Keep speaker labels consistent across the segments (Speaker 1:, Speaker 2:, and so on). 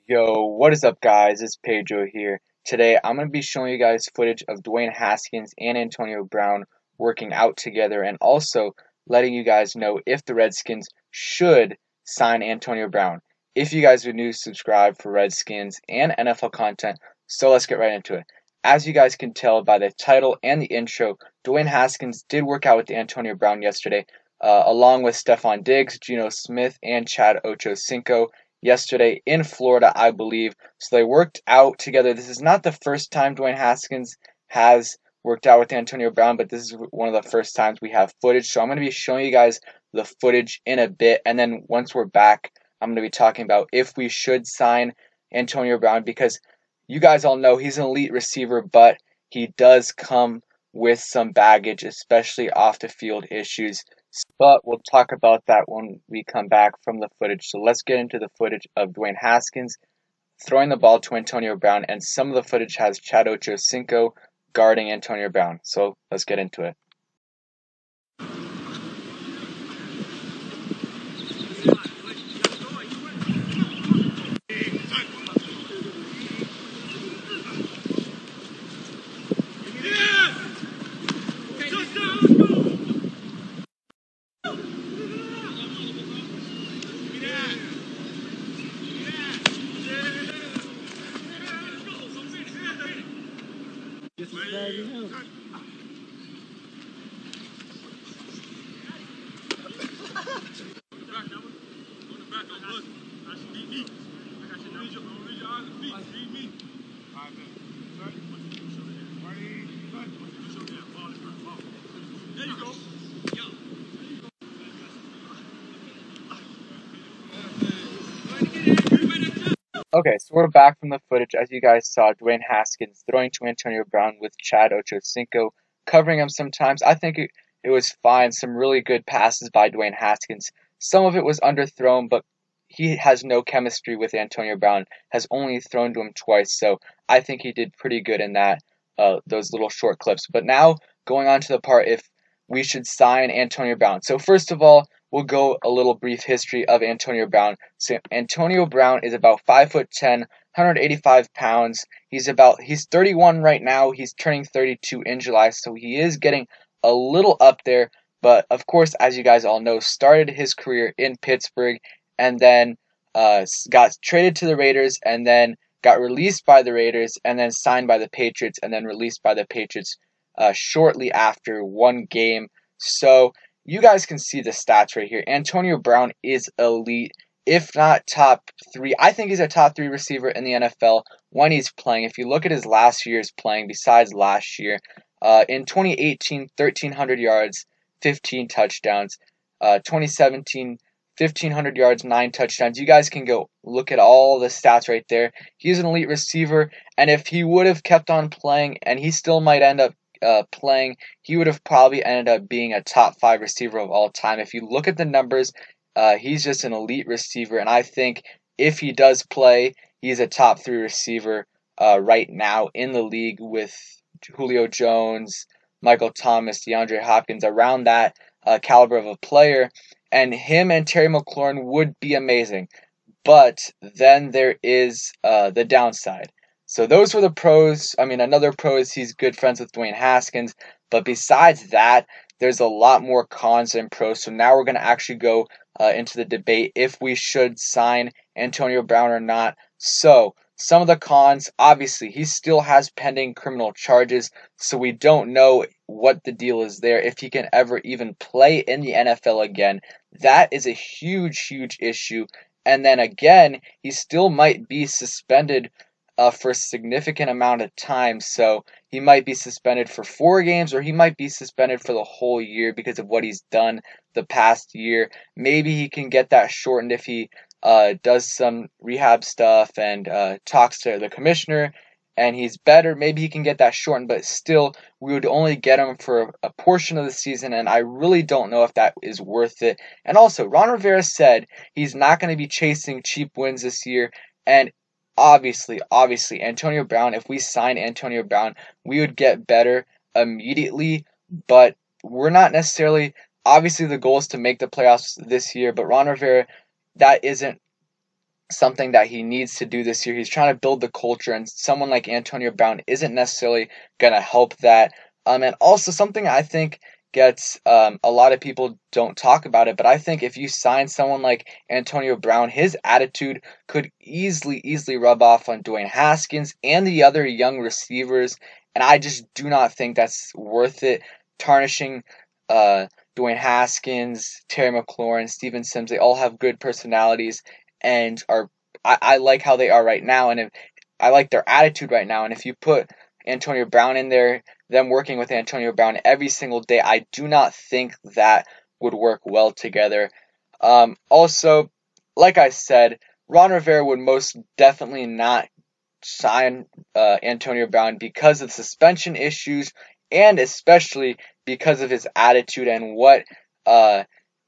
Speaker 1: Yo, what is up, guys? It's Pedro here. Today, I'm going to be showing you guys footage of Dwayne Haskins and Antonio Brown working out together, and also letting you guys know if the Redskins should sign Antonio Brown. If you guys are new, subscribe for Redskins and NFL content. So let's get right into it. As you guys can tell by the title and the intro, Dwayne Haskins did work out with Antonio Brown yesterday, along with Stefon Diggs, Geno Smith, and Chad Ochocinco yesterday in Florida, I believe. So they worked out together. This is not the first time Dwayne Haskins has worked out with Antonio Brown, but this is one of the first times we have footage. So I'm going to be showing you guys the footage in a bit, and then once we're back, I'm going to be talking about if we should sign Antonio Brown, because you guys all know he's an elite receiver, but he does come with some baggage, especially off the field issues. But we'll talk about that when we come back from the footage. So let's get into the footage of Dwayne Haskins throwing the ball to Antonio Brown, and some of the footage has Chad Ochocinco guarding Antonio Brown. So let's get into it. Okay, so we're back from the footage. As you guys saw, Dwayne Haskins throwing to Antonio Brown with Chad Ochocinco covering him sometimes. I think it was fine. Some really good passes by Dwayne Haskins. Some of it was underthrown, but he has no chemistry with Antonio Brown, has only thrown to him twice, so I think he did pretty good in that, those little short clips. But now, going on to the part if we should sign Antonio Brown. So first of all, we'll go a little brief history of Antonio Brown. So Antonio Brown is about 5'10", 185 pounds. He's 31 right now. He's turning 32 in July, so he is getting a little up there. But of course, as you guys all know, started his career in Pittsburgh, and then got traded to the Raiders, and then got released by the Raiders, and then signed by the Patriots, and then released by the Patriots shortly after one game. So you guys can see the stats right here. Antonio Brown is elite, if not top three. I think he's a top three receiver in the NFL when he's playing. If you look at his last year's playing, besides last year, in 2018, 1,300 yards, 15 touchdowns. 2017, 1,500 yards, 9 touchdowns. You guys can go look at all the stats right there. He's an elite receiver, and if he would have kept on playing, and he still might end up playing, he would have probably ended up being a top 5 receiver of all time. If you look at the numbers, he's just an elite receiver, and I think if he does play, he's a top 3 receiver right now in the league, with Julio Jones, Michael Thomas, DeAndre Hopkins, around that caliber of a player. And him and Terry McLaurin would be amazing. But then there is the downside. So those were the pros. I mean, another pro is he's good friends with Dwayne Haskins. But besides that, there's a lot more cons than pros. So now we're going to actually go into the debate if we should sign Antonio Brown or not. So some of the cons, obviously, he still has pending criminal charges. So we don't know what the deal is there, if he can ever even play in the NFL again. That is a huge, huge issue. And then again, he still might be suspended for a significant amount of time. So he might be suspended for 4 games, or he might be suspended for the whole year because of what he's done the past year. Maybe he can get that shortened if he does some rehab stuff and talks to the commissioner and he's better. Maybe he can get that shortened, but still, we would only get him for a portion of the season, and I really don't know if that is worth it. And also, Ron Rivera said he's not going to be chasing cheap wins this year, and obviously, Antonio Brown, if we sign Antonio Brown, we would get better immediately, but we're not necessarily, obviously the goal is to make the playoffs this year, but Ron Rivera, that isn't something that he needs to do this year. He's trying to build the culture, and someone like Antonio Brown isn't necessarily going to help that. And also something I think gets a lot of people don't talk about it, but I think if you sign someone like Antonio Brown, his attitude could easily rub off on Dwayne Haskins and the other young receivers, and I just do not think that's worth it. Tarnishing uh, Dwayne Haskins, Terry McLaurin, Steven Sims, they all have good personalities and are I like how they are right now, and if, I like their attitude right now. And if you put Antonio Brown in there, them working with Antonio Brown every single day, I do not think that would work well together. Also, like I said, Ron Rivera would most definitely not sign Antonio Brown because of suspension issues and especially because of his attitude and what uh,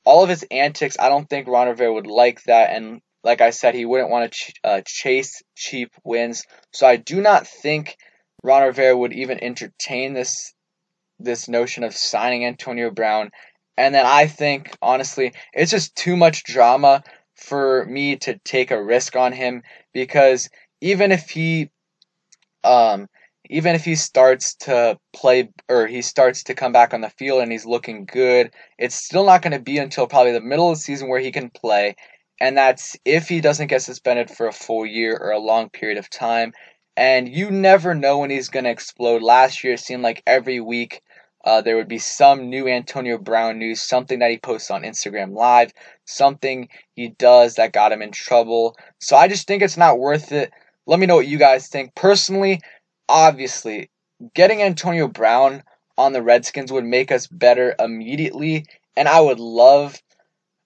Speaker 1: all of his antics. I don't think Ron Rivera would like that, and like I said, he wouldn't want to chase cheap wins. So I do not think Ron Rivera would even entertain this notion of signing Antonio Brown. And then I think, honestly, it's just too much drama for me to take a risk on him because even if he um even if he starts to play or he starts to come back on the field and he's looking good, it's still not going to be until probably the middle of the season where he can play. And that's if he doesn't get suspended for a full year or a long period of time. And you never know when he's going to explode. Last year, it seemed like every week there would be some new Antonio Brown news, something that he posts on Instagram Live, something he does that got him in trouble. So I just think it's not worth it. Let me know what you guys think. Personally, obviously, getting Antonio Brown on the Redskins would make us better immediately, and I would love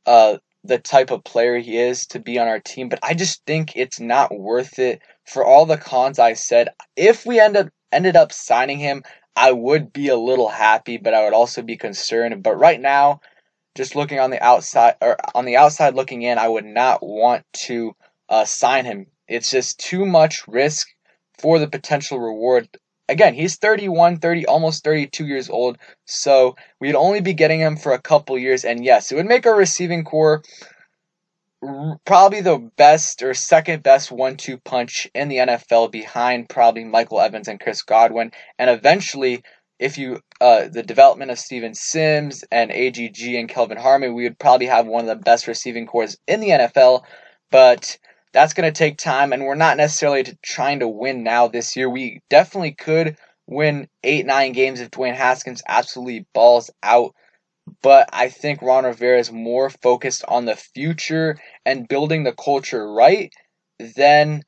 Speaker 1: the type of player he is to be on our team, but I just think it's not worth it for all the cons I said. If we ended up signing him, I would be a little happy, but I would also be concerned. But right now, just looking on the outside or on the outside looking in, I would not want to sign him. It's just too much risk for the potential reward. Again, he's 31, 30, almost 32 years old, so we'd only be getting him for a couple years. And yes, it would make our receiving core probably the best or second best 1-2 punch in the NFL behind probably Michael Evans and Chris Godwin. And eventually, if you the development of Steven Sims and AGG and Kelvin Harmon, we would probably have one of the best receiving cores in the NFL. But that's going to take time, and we're not necessarily trying to win now this year. We definitely could win 8-9 games if Dwayne Haskins absolutely balls out, but I think Ron Rivera is more focused on the future and building the culture right than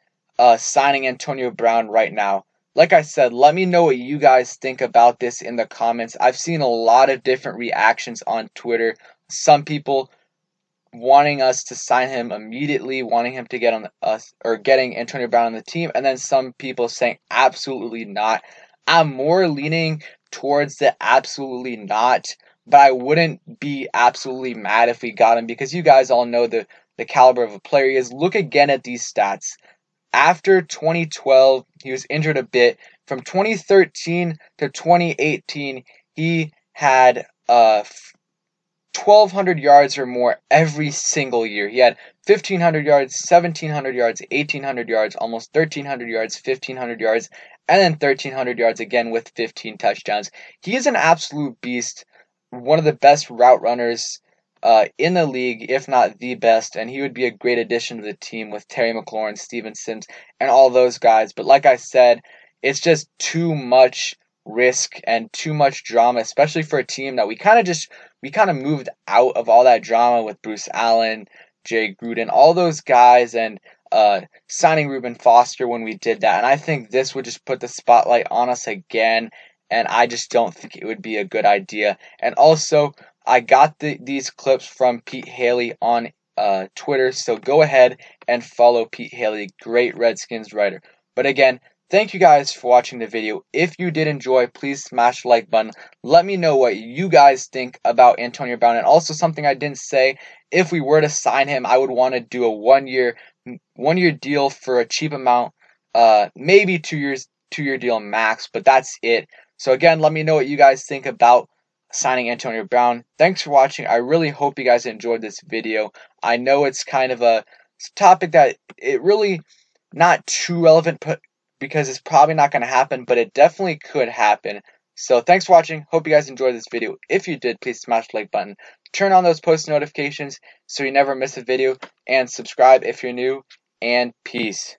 Speaker 1: signing Antonio Brown right now. Like I said, let me know what you guys think about this in the comments. I've seen a lot of different reactions on Twitter. Some people wanting us to sign him immediately, wanting him to get on us or getting Antonio Brown on the team, and then some people saying absolutely not. I'm more leaning towards the absolutely not, but I wouldn't be absolutely mad if we got him because you guys all know the caliber of a player he is. Look again at these stats. After 2012, he was injured a bit. From 2013 to 2018, he had 1,200 yards or more every single year. He had 1,500 yards, 1,700 yards, 1,800 yards, almost 1,300 yards, 1,500 yards, and then 1,300 yards again with 15 touchdowns. He is an absolute beast, one of the best route runners in the league, if not the best, and he would be a great addition to the team with Terry McLaurin, Steven Sims, and all those guys. But like I said, it's just too much risk and too much drama, especially for a team that we kind of moved out of all that drama with Bruce Allen, Jay Gruden, all those guys, and signing Reuben Foster when we did that. And I think this would just put the spotlight on us again, and I just don't think it would be a good idea. And also, I got these clips from Pete Haley on Twitter, so go ahead and follow Pete Haley, great Redskins writer. But again, thank you guys for watching the video. If you did enjoy, please smash the like button. Let me know what you guys think about Antonio Brown. And also something I didn't say, if we were to sign him, I would want to do a one-year deal for a cheap amount. Maybe 2-year deal max, but that's it. So again, let me know what you guys think about signing Antonio Brown. Thanks for watching. I really hope you guys enjoyed this video. I know it's kind of a topic that it really not too relevant because it's probably not going to happen, but it definitely could happen. So thanks for watching. Hope you guys enjoyed this video. If you did, please smash the like button. Turn on those post notifications so you never miss a video. And subscribe if you're new. And peace.